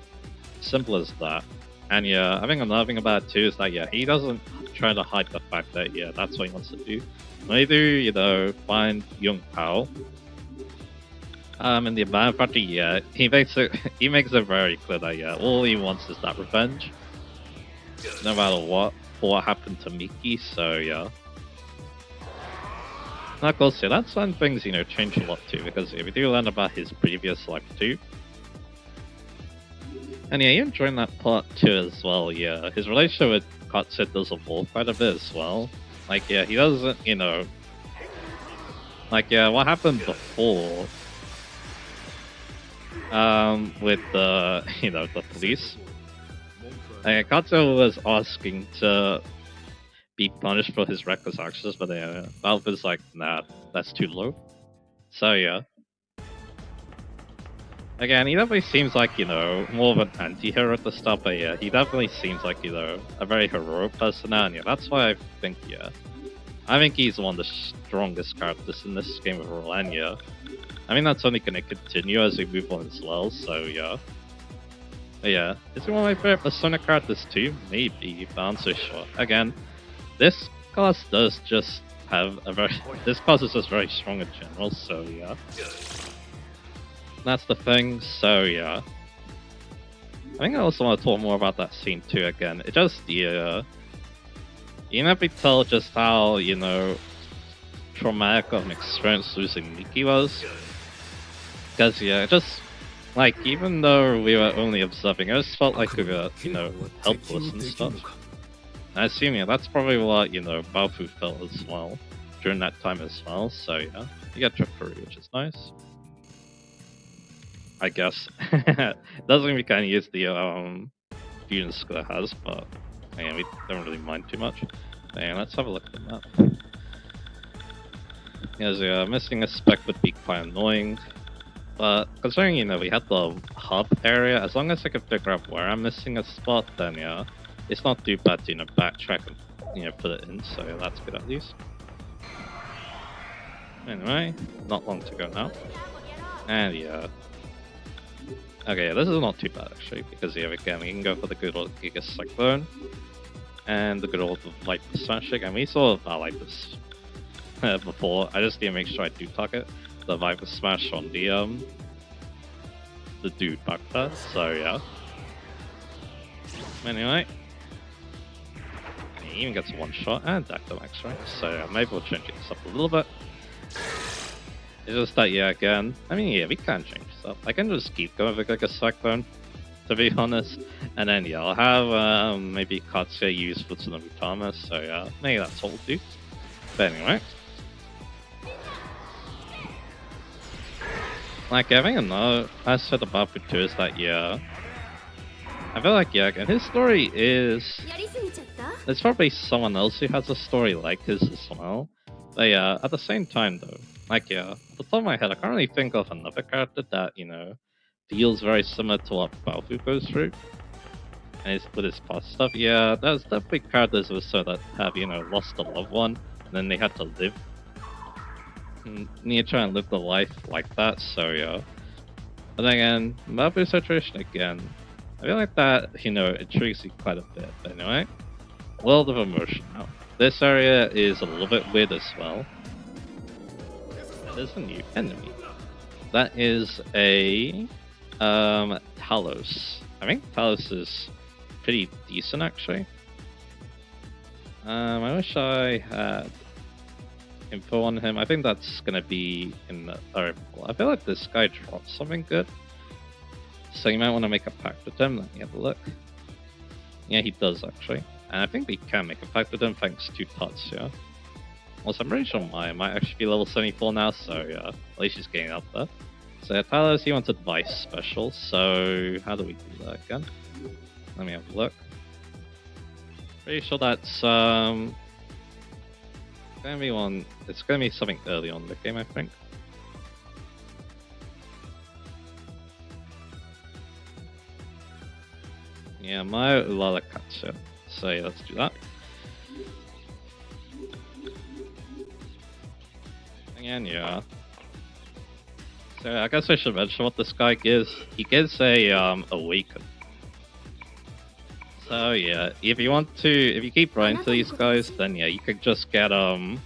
Simple as that. And yeah, I think another thing about it too is that, yeah, he doesn't try to hide the fact that, yeah, that's what he wants to do. When they do, you know, find Yung Pao in the Abandoned Factory, yeah, he makes it very clear that, yeah, all he wants is that revenge. No matter what, for what happened to Miki, so yeah. And of course, yeah, that's when things, you know, change a lot too, because yeah, we do learn about his previous life too. And yeah, even during that part too as well, yeah, his relationship with Katsu does evolve quite a bit as well. Like, yeah, he doesn't, you know, like, yeah, what happened before, with the, you know, the police. Katsu was asking to be punished for his reckless actions, but Valve is like, nah, that's too low. So yeah. Again, he definitely seems like, you know, more of an anti-hero at the start, but yeah, he definitely seems like, you know, a very heroic person, and yeah, that's why I think, yeah. I think he's one of the strongest characters in this game overall, and yeah. I mean, that's only gonna continue as we move on as well, so yeah. But yeah, is he one of my favorite Persona characters too? Maybe, but I'm so sure. Again, this class does just have a very... this class is just very strong in general, so yeah. That's the thing, so yeah. I think I also want to talk more about that scene too again. It just, yeah... You never tell just how, you know, traumatic of an experience losing Miki was. Because, yeah, it just Like, even though we were only observing, it just felt like we were, you know, helpless and stuff. I assume, yeah, that's probably what, you know, Baofu felt as well during that time as well. So, yeah, you get trip through, which is nice. I guess. Doesn't mean we can use the fusion skill it has, but yeah, we don't really mind too much. Yeah, let's have a look at the map. Yes, yeah, missing a spec would be quite annoying. But considering, you know, we had the hub area, as long as I can figure out where I'm missing a spot, then yeah, it's not too bad to, you know, backtrack and, you know, put it in, so yeah, that's good at least. Anyway, not long to go now. And yeah. Okay, this is not too bad actually, because yeah, again, we can go for the good old Giga Cyclone and the good old Light Smashing, and we saw like this before. I just need to make sure I do target the Viper Smash on the dude back there, so yeah. Anyway. He even gets one shot and Dactymax, right? So yeah, maybe we'll change this up a little bit. It's just that, yeah, again, I mean, yeah, we can change this up. I can just keep going with like a Cyclone, to be honest. And then, yeah, I'll have maybe Katsuya use for Tsunami Thomas, so yeah, maybe that's all we'll do. But anyway. Like, I think another aspect about Baofu is that, yeah, I feel like, yeah, again, his story is... There's probably someone else who has a story like his as well. But yeah, at the same time, though, like, yeah, off the top of my head, I can't really think of another character that, you know, feels very similar to what Baofu goes through. And with his past stuff, yeah, there's definitely characters also that have, you know, lost a loved one, and then they had to live. Need to try and live the life like that, so yeah. But then again, Baofu's situation again, I feel like that, you know, intrigues you quite a bit. But anyway, World of Immersion now. This area is a little bit weird as well. There's a new enemy. That is a Talos. I think Talos is pretty decent actually. I wish I had info on him. I think that's gonna be in the article. I feel like this guy dropped something good, so you might want to make a pact with him. Let me have a look. Yeah, he does actually, and I think we can make a pact with him thanks to Tatsuya. Also, I'm pretty sure Maya might actually be level 74 now, so yeah, at least she's getting up there. So Talos, he wanted Vice Special, so how do we do that again? Let me have a look. Pretty sure that's gonna be one. It's gonna be something early on in the game, I think. Yeah, Maya Ulala Katsu. So yeah, let's do that. Again, yeah. So I guess I should mention what this guy gives. He gives a Awaken. So yeah, if you keep running to these guys, then yeah, you could just get If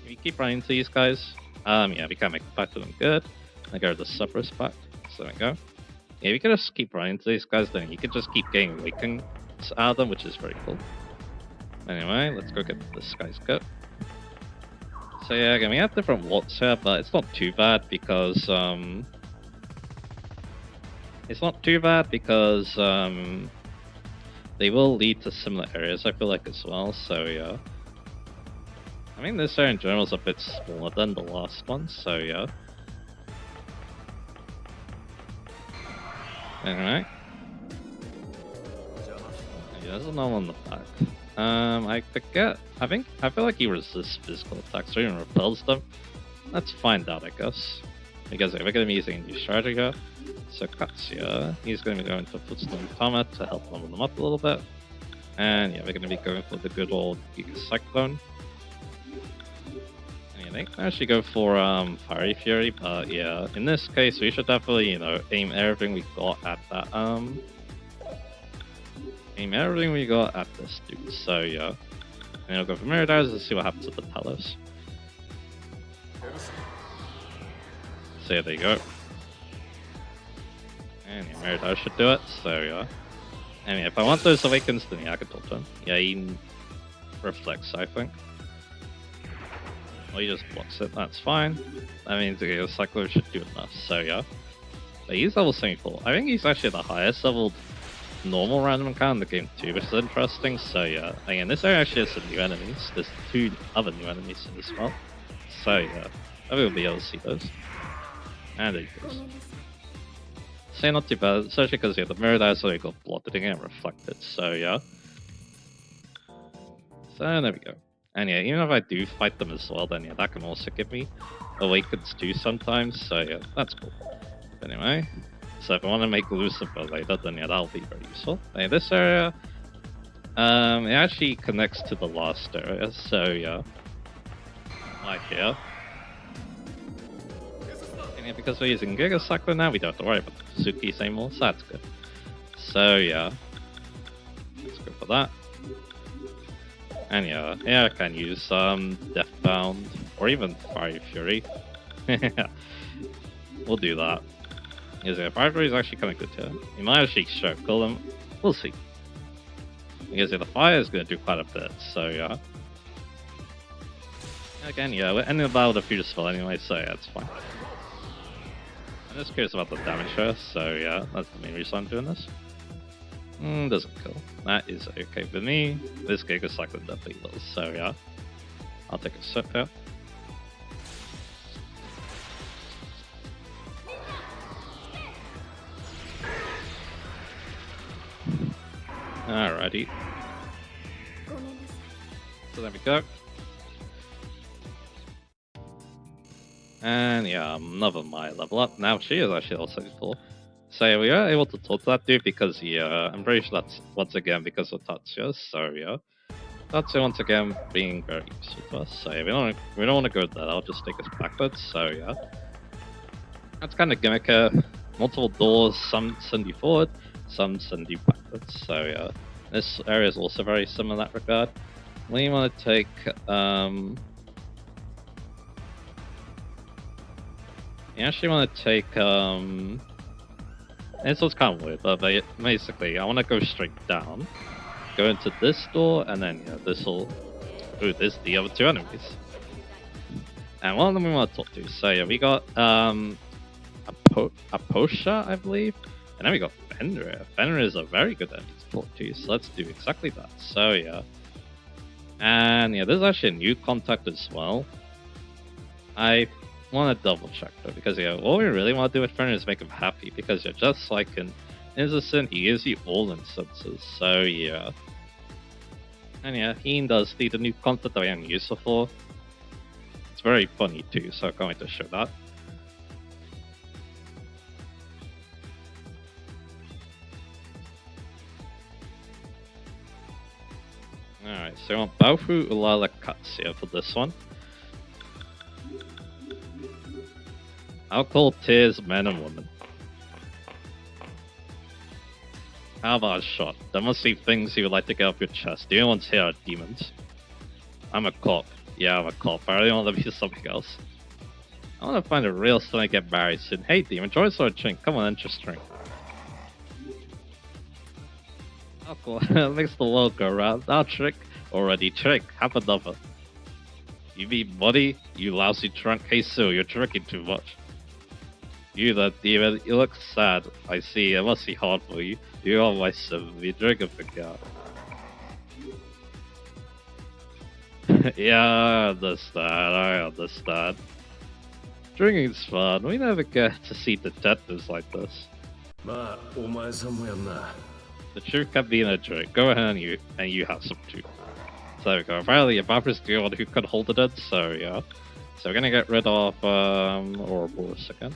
you keep running to these guys, yeah, we can make a pact to them good. I go to the Suppress Pact. So there we go. Yeah, if you can just keep running to these guys, then you can just keep getting Awakens out of them, which is very cool. Anyway, let's go get this guy's gut. So yeah, again, we have different warts here, but it's not too bad because they will lead to similar areas, I feel like, as well, so yeah. I mean, this area in general is a bit smaller than the last one, so yeah. Anyway. Yeah, there's another one on the back. I forget. I feel like he resists physical attacks or even repels them. Let's find out, I guess. Because we're going to be using a new strategy here. So Katsuya, he's going to be going to Footstone Tama to help level them up a little bit. And yeah, we're going to be going for the good old Giga Cyclone. And yeah, they can actually go for Fiery Fury, but yeah, in this case we should definitely, you know, aim everything we got at that this dude, so yeah. And I'll go for Mirror Dives and see what happens with the Talos. So yeah, there you go. And yeah, Mirror Dive should do it, so yeah. And yeah, if I want those Awakens, then yeah, I can talk to him. Yeah, he reflects, I think. Well, he just blocks it, that's fine. That means the cycler should do enough, so yeah. But he's level 74. I think he's actually the highest leveled normal random encounter in the game too, which is interesting, so yeah. Again, this area actually has some new enemies. There's 2 other new enemies as well. So yeah, I will be able to see those. And there he goes. So not too bad, especially because yeah, the mirror has already got blotted and reflected, so yeah. So there we go. And yeah, even if I do fight them as well, then yeah, that can also give me awakens too sometimes, so yeah, that's cool. But anyway, so if I want to make Lucifer later, then yeah, that'll be very useful. And this area, it actually connects to the last area, so yeah. Like here. And yeah, because we're using Giga Cycler now, we don't have to worry about the Suzukis anymore, so that's good. So yeah, let's go for that. And yeah, I can use Deathbound or even Fire Fury. We'll do that. Because yeah, Fire Fury is actually kind of good here. You might actually kill them. We'll see. Because yeah, the fire is going to do quite a bit. So yeah. Again, yeah, we're ending the battle with a future spell anyway, so yeah, it's fine. I'm just curious about the damage here, so yeah, that's the main reason I'm doing this. Doesn't kill. That is okay for me. This Giga Cycler definitely will, so yeah. I'll take a sip here. Alrighty. So there we go. And yeah, another Maya level up. Now she is actually also full. So yeah, we are able to talk to that dude because I'm pretty sure that's once again because of Tatsuya. So yeah, Tatsuya once again being very useful to us. So yeah, we don't want to go there. I'll just take us backwards. So yeah, that's kind of gimmick. Multiple doors, some send you forward, some send you backwards. So yeah, this area is also very similar in that regard. We want to take you actually want to take this was kind of weird, but basically I want to go straight down, go into this door, and then yeah, this will this the other 2 enemies. And one of them we want to talk to. So yeah, we got a Posha, I believe, and then we got Fenrir. Fenrir is a very good enemy to talk to, so let's do exactly that. So yeah, and yeah, there's actually a new contact as well. I want to double check though, because yeah, what we really want to do with Fenrir is make him happy, because yeah, just like in Innocent, he gives you all instances. So yeah, and yeah, he does need a new contact that I am useful for. It's very funny too, so I can't wait to show that. Alright, so I want Baofu, Ulala, Katsuya for this one. I'll call Tears men and women. How about a shot? There must be things you would like to get off your chest. The only ones here are demons. I'm a cop. Yeah, I'm a cop. I really want to be something else. I want to find a real son and get married soon. Hey, demon, join us for a drink. Come on, interest drink. Alcohol makes the world go round. Now trick. Already trick. Have another. You mean money? You lousy drunk. Hey, Sue, you're drinking too much. You, that demon, you look sad. I see, it must be hard for you. You are my sympathy. Drink a forgot. Yeah, I understand. Drinking's fun. We never get to see detectives like this. The truth can be in a drink. Go ahead and you have some too. So there we go. Apparently, Babra's the one who could hold it in, so yeah. So we're gonna get rid of Ouroboros again.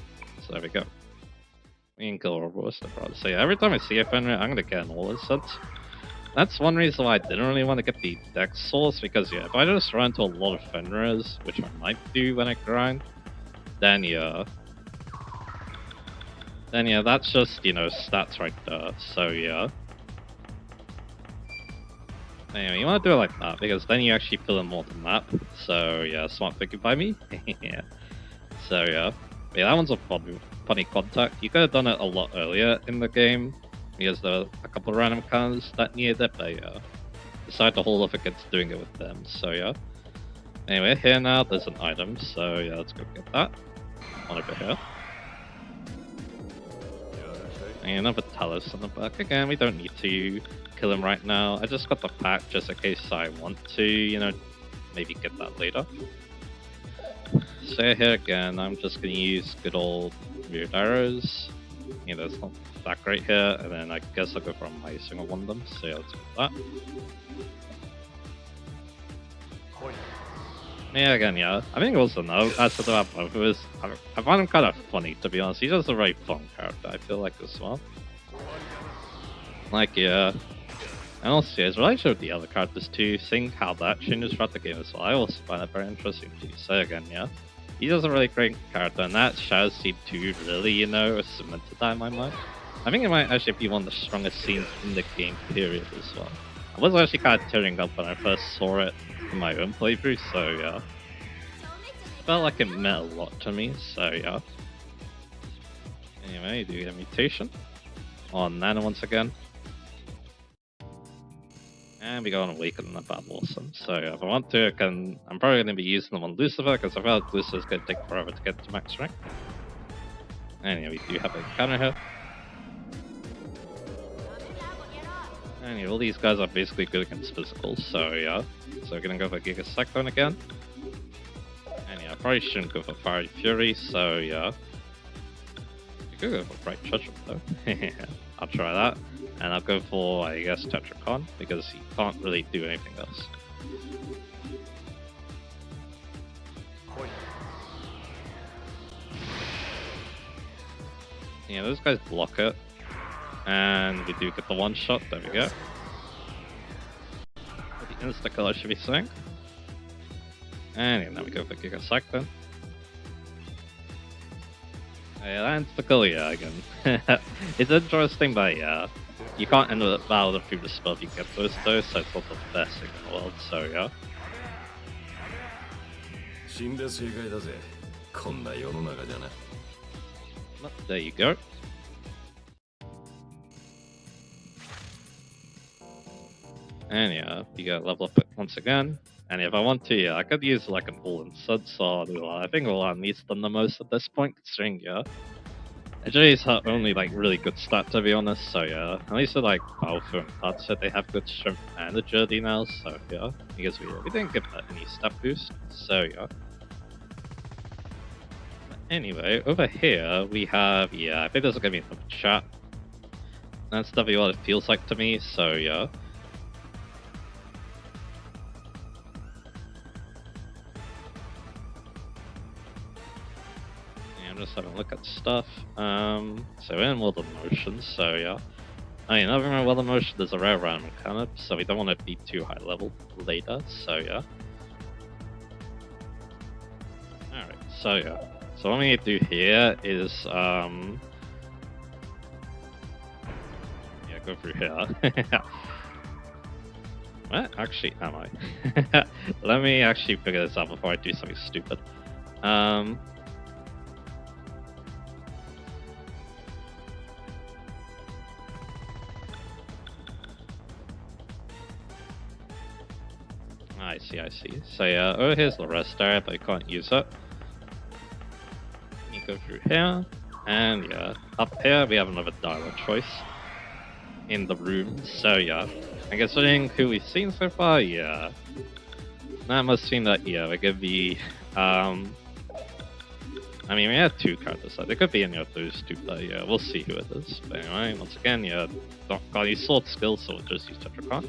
So there we go. We can kill Ouroboros, no problem. So yeah, every time I see a Fenrir, I'm gonna get an all instance. That's one reason why I didn't really want to get the Dex Source, because yeah, if I just run into a lot of Fenrirs, which I might do when I grind, then yeah, that's just, you know, stats right there. So yeah. Anyway, you want to do it like that, because then you actually fill in more of the map. So yeah, smart thinking by me. Yeah. So yeah. Yeah, that one's a funny contact. You could have done it a lot earlier in the game, because there were a couple of random encounters that needed it, but yeah, decided to hold off against doing it with them, so yeah. Anyway, here now there's an item, so yeah, let's go get that. One over here. And another Talos on the back. Again, we don't need to kill him right now. I just got the pack just in case I want to, you know, maybe get that later. So here again, I'm just going to use good old weird arrows. You know, it's not that great here, and then I guess I'll go for a my single one of them, so yeah, let's do that. Yeah, again, yeah. I think also now, as to that Baofu is, I find him kind of funny, to be honest. He's just a very fun character, I feel like, as well. Like, yeah. And also, his relationship with the other characters too, seeing how that changes throughout the game as well, I also find that very interesting too. So again, yeah. He's just a really great character, and that Shadow Seed 2 really, you know, cemented that in my mind. I think it might actually be one of the strongest scenes in the game period as well. I was actually kind of tearing up when I first saw it in my own playthrough, so yeah. Felt like it meant a lot to me, so yeah. Anyway, do get a mutation on Nana once again. And we go on Awaken and about awesome. So yeah, if I want to, I'm probably going to be using them on Lucifer, because I feel like Lucifer's going to take forever to get to max rank. Anyway, we do have a counter here. And yeah, all these guys are basically good against physicals, so yeah. So we're gonna go for Giga Cyclone again. And yeah, I probably shouldn't go for Fiery Fury, so yeah. I could go for Bright Judgment though. I'll try that. And I'll go for, I guess, Tetracon, because he can't really do anything else. Yeah, those guys block it. And we do get the one shot, there we go. The insta kill I should be saying. And yeah, now we go for Giga Cyclone. Yeah, that insta kill, yeah, again. It's interesting, but yeah. You can't end the battle through the spell if you get those though, so it's not the best thing in the world, so yeah. But there you go. And yeah, you gotta level up it once again. And if I want to, yeah, I could use like an all-in sud, so I think Ulan needs them the most at this point, considering, yeah. Actually, it's her only like really good stat, to be honest, so yeah. At least with like Baofu and Katsu, they have good strength and agility now, so yeah. Because we didn't give that any stat boost, so yeah. But anyway, over here we have, yeah, I think this is gonna be enough chat. That's definitely what it feels like to me, so yeah. Just having a look at stuff. So we're in World of Motion, so yeah. I mean, over in World of Motion, there's a rare random mechanic, so we don't want to be too high level later, so yeah. Alright, so yeah. So what we need to do here is, yeah, go through here. Where actually am I? Let me actually figure this out before I do something stupid. I see. So yeah, oh, here's the rest area, but I can't use it. You go through here, and yeah, up here we have another dialogue choice in the room. So yeah, and considering who we've seen so far, yeah, that must seem that yeah, we're gonna be. I mean, we have two characters, so there could be any of those two, but yeah, we'll see who it is. But anyway, once again, yeah, don't got any sword skills, so we'll just use Tetracon.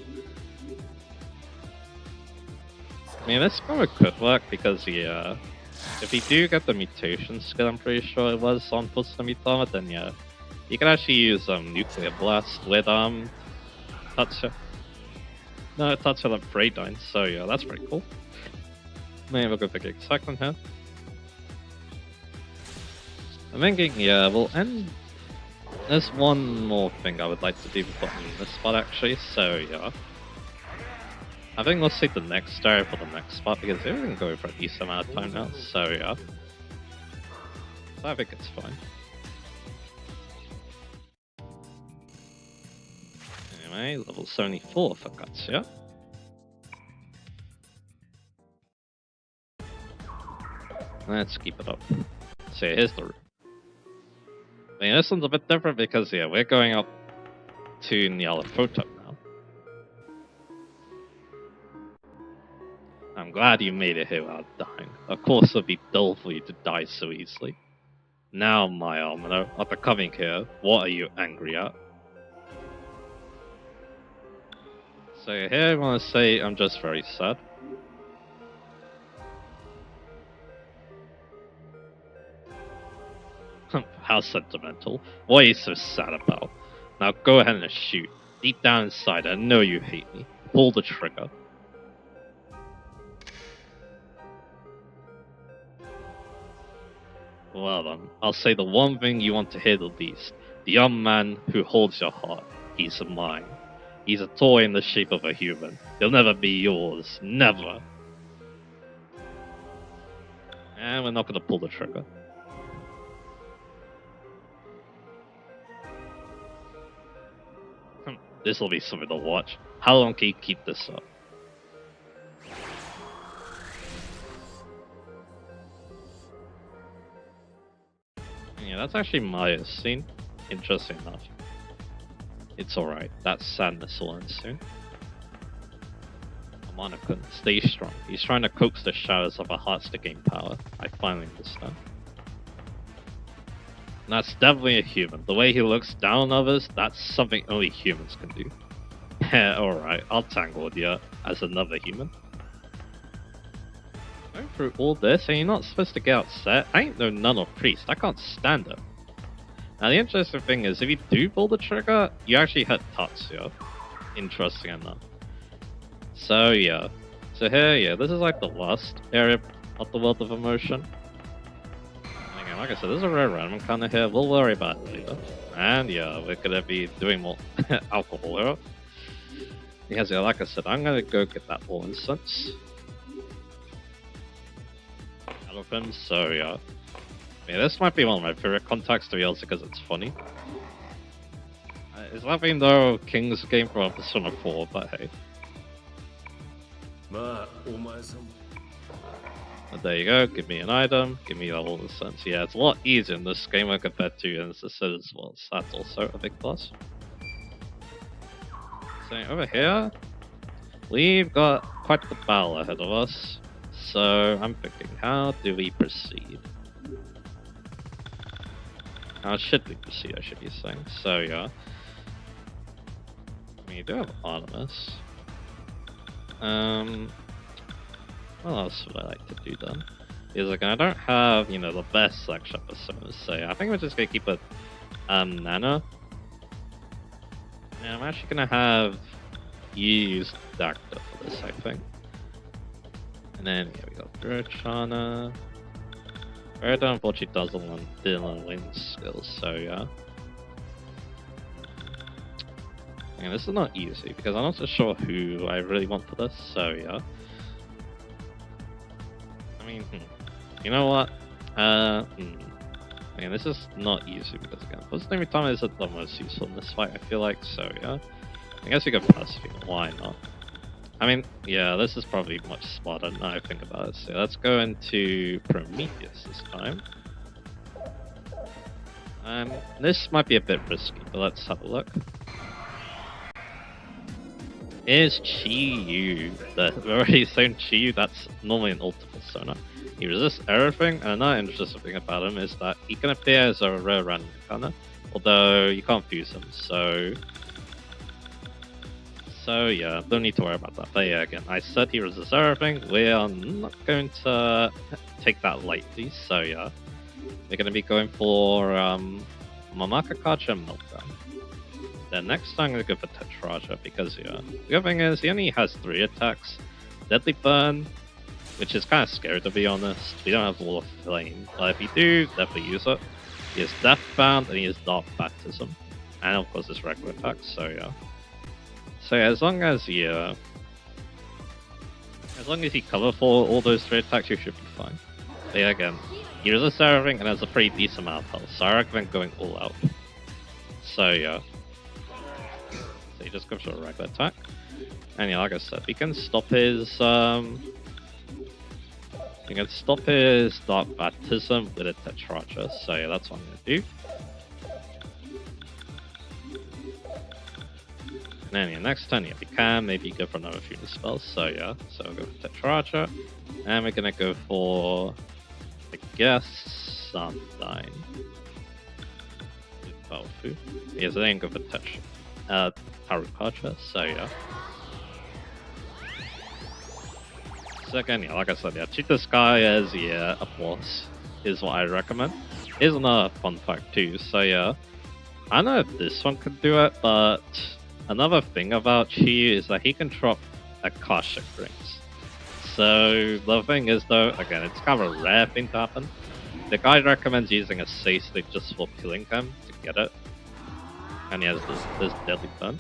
I mean, this probably could work because, yeah, if you do get the mutation skill, I'm pretty sure it was on Pusumitama, then yeah, you can actually use Nuclear Blast with Tatsu. No, Tatsu like Breakdown, so yeah, that's pretty cool. Maybe we'll go for Giga Cyclone here. I'm thinking, yeah, we'll end. There's one more thing I would like to do before ending this spot actually, so yeah. I think we'll save the next star for the next spot because we can go for a decent amount of time now, so yeah. So I think it's fine. Anyway, level 74 for Katsuya. Let's keep it up. So here's the route. I mean, this one's a bit different because, yeah, we're going up to Nyarlathotep now. I'm glad you made it here without dying. Of course, it'd be dull for you to die so easily. Now, my Almano, after coming here, what are you angry at? So here I want to say I'm just very sad. How sentimental. What are you so sad about? Now go ahead and shoot. Deep down inside, I know you hate me. Pull the trigger. Well then, I'll say the one thing you want to hear the least. The young man who holds your heart. He's mine. He's a toy in the shape of a human. He'll never be yours. Never. And we're not gonna pull the trigger. This will be something to watch. How long can you keep this up? Yeah, that's actually Maya's scene. Interesting enough. It's alright. That sadness will end soon. Monokun, stay strong. He's trying to coax the shadows of our hearts to gain power. I finally understand. And that's definitely a human. The way he looks down on others, that's something only humans can do. Alright, I'll tangle with you as another human. Going through all this, and you're not supposed to get upset? I ain't no nun or priest. I can't stand it. Now the interesting thing is, if you do pull the trigger, you actually hit Tatsuya. Interesting enough. So yeah. So here, yeah, this is like the last area of the world of emotion. And again, like I said, this is a rare random kind of here. We'll worry about it later. And yeah, we're gonna be doing more alcohol here. Because yeah, like I said, I'm gonna go get that whole instance out of him. So yeah. Yeah, this might be one of my favorite contacts to be honest because it's funny. It's nothing though King's game from Persona 4, but hey. But there you go, give me an item, give me that all in the sense. Yeah, it's a lot easier in this game when compared to Instances as well, so that's also a big plus. So over here, we've got quite the battle ahead of us. So I'm thinking, how do we proceed? How should we proceed, I should be saying. So yeah. I mean, you do have Artemis. What else would I like to do then? Because like, I don't have, you know, the best selection of personas, so I think we're just gonna keep it Nana. And I'm actually gonna have you use Dacta for this, I think. And then yeah, we got Gurchana. Verida unfortunately doesn't want Dylan Wing's skills, so yeah. And this is not easy because I'm not so sure who I really want for this, so yeah. I mean, you know what? Again, this is not easy because again, first name time isn't the most useful in this fight, I feel like, so yeah. I guess we go Pacific, why not? I mean, yeah, this is probably much smarter now I think about it, so let's go into Prometheus this time. This might be a bit risky, but let's have a look. Here's Chi-Yu, the very same Chi-Yu that's normally an ultimate persona. He resists everything, and another interesting thing about him is that he can appear as a rare random encounter, although you can't fuse him, so yeah, don't need to worry about that. But yeah, again, I said he resists everything, we are not going to take that lightly, so yeah. We're going to be going for Mamaka Kacha and Meltdown. Then next I'm going to go for Tetraja because yeah, the other thing is he only has 3 attacks. Deadly Burn, which is kind of scary to be honest. We don't have Wall of Flame, but if you do, definitely use it. He has Deathbound and he has Dark Baptism. And of course his regular attacks, so yeah. So yeah, as long as you cover for all those 3 attacks, you should be fine. But yeah, again, he resists everything and has a pretty decent amount of health, so I recommend going all out. So yeah. So he just goes for a regular attack. And yeah, like I said, we can stop his You can stop his Dark Baptism with a Tetrarcha, so yeah, that's what I'm gonna do. And then yeah, next turn, yeah, we can maybe go for another Fusion spell, so yeah. So we'll go for Tetrarcha, and we're gonna go for, I guess, Sundyne. With Baofu. Yes, I didn't go for Tarukacha, so yeah. So again, yeah, like I said, yeah, treat this guy as, yeah, a boss is what I recommend. Here's another fun fact too, so yeah. I don't know if this one could do it, but another thing about Chi is that he can drop Akashic rings. So the thing is though, again, it's kind of a rare thing to happen. The guy recommends using a safe stick just for killing them to get it. And he has this deadly burn.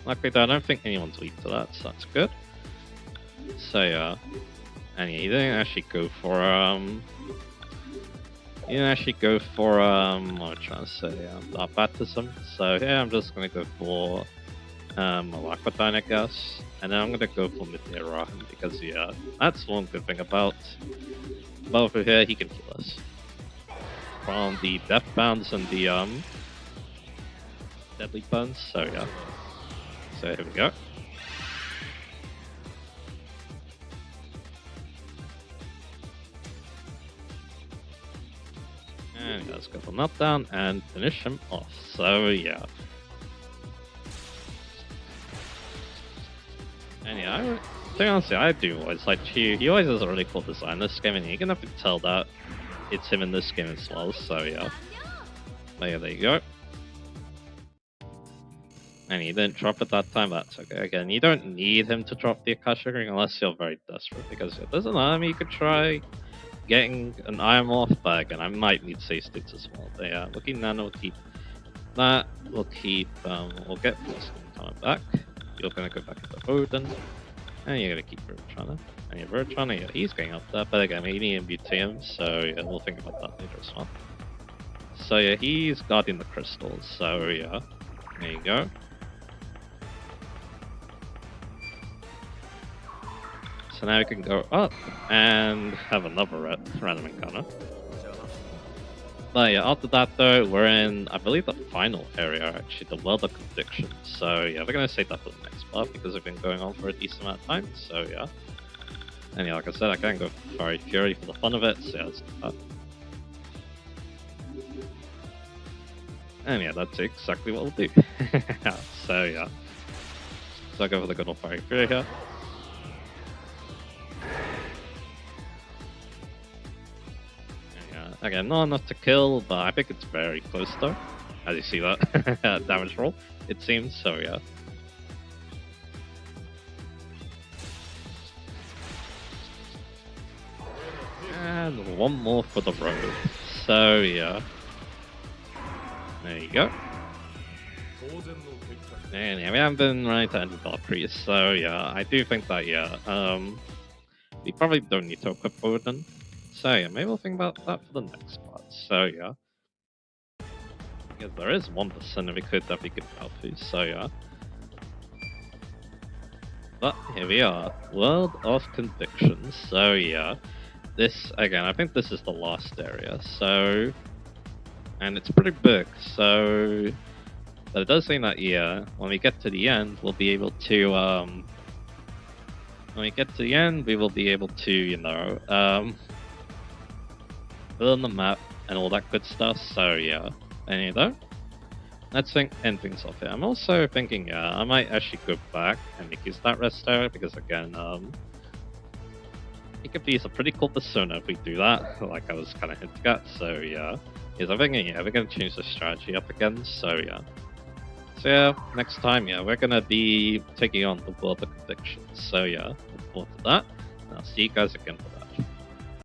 Luckily though, I don't think anyone's weak to that, so that's good. So yeah. And yeah, he didn't actually go for what am I trying to say, Dark Baptism. So yeah, I'm just gonna go for Malaquadine, I guess. And then I'm gonna go for Midera because yeah, that's one good thing about Baofu here, he can heal us. From the Death Bounds and the Deadly Burns, so yeah. So here we go. And let's go for knockdown and finish him off. So yeah. And yeah, to be honest, I do always like Chi. He always has a really cool design this game, and you're gonna have to tell that it's him in this game as well. So yeah. But yeah, there you go. And he didn't drop it that time, that's okay. Again, you don't need him to drop the Akashic Ring unless you're very desperate, because if there's an army you could try getting an iron off, but again, I might need safe sticks as well. But yeah, looking nano will keep that, we'll get Frosting coming back. You're gonna go back to Odin, and you're gonna keep Vertrana. And your Vertrana, yeah, he's going up there, but again, we need to mutate him, so yeah, we'll think about that later as well. So yeah, he's guarding the crystals, so yeah, there you go. So now we can go up and have another random encounter. But yeah, after that though, we're in, I believe, the final area actually, the World of Conviction. So yeah, we're gonna save that for the next part because we've been going on for a decent amount of time, so yeah. And yeah, like I said, I can go for Fiery Fury for the fun of it, so yeah, let's do that. And yeah, that's exactly what we'll do. So yeah. So I go for the good old Fiery Fury here. Again, not enough to kill, but I think it's very close though. As you see that damage roll, it seems, so yeah. And one more for the road. So yeah. There you go. And yeah, we haven't been running to End Dark Priest, so yeah, I do think that yeah, we probably don't need to equip Odin. So yeah, maybe we'll think about that for the next part. So yeah. Because there is 1% we could definitely get Baofu, so yeah. But here we are. World of Conviction. So yeah. This, again, I think this is the last area, so... And it's pretty big, so... But it does seem that, yeah, when we get to the end, we'll be able to, when we get to the end, we will be able to, you know, fill in the map and all that good stuff, so yeah. And you know, let's end things off here. I'm also thinking, yeah, I might actually go back and make use of that rest area, because again, it could be a pretty cool persona if we do that, like I was kind of hinting at, so yeah. Yes, I'm thinking, yeah, we're going to change the strategy up again, so yeah. So yeah, next time, yeah, we're going to be taking on the World of Conviction, so yeah, look forward to that, and I'll see you guys again for that.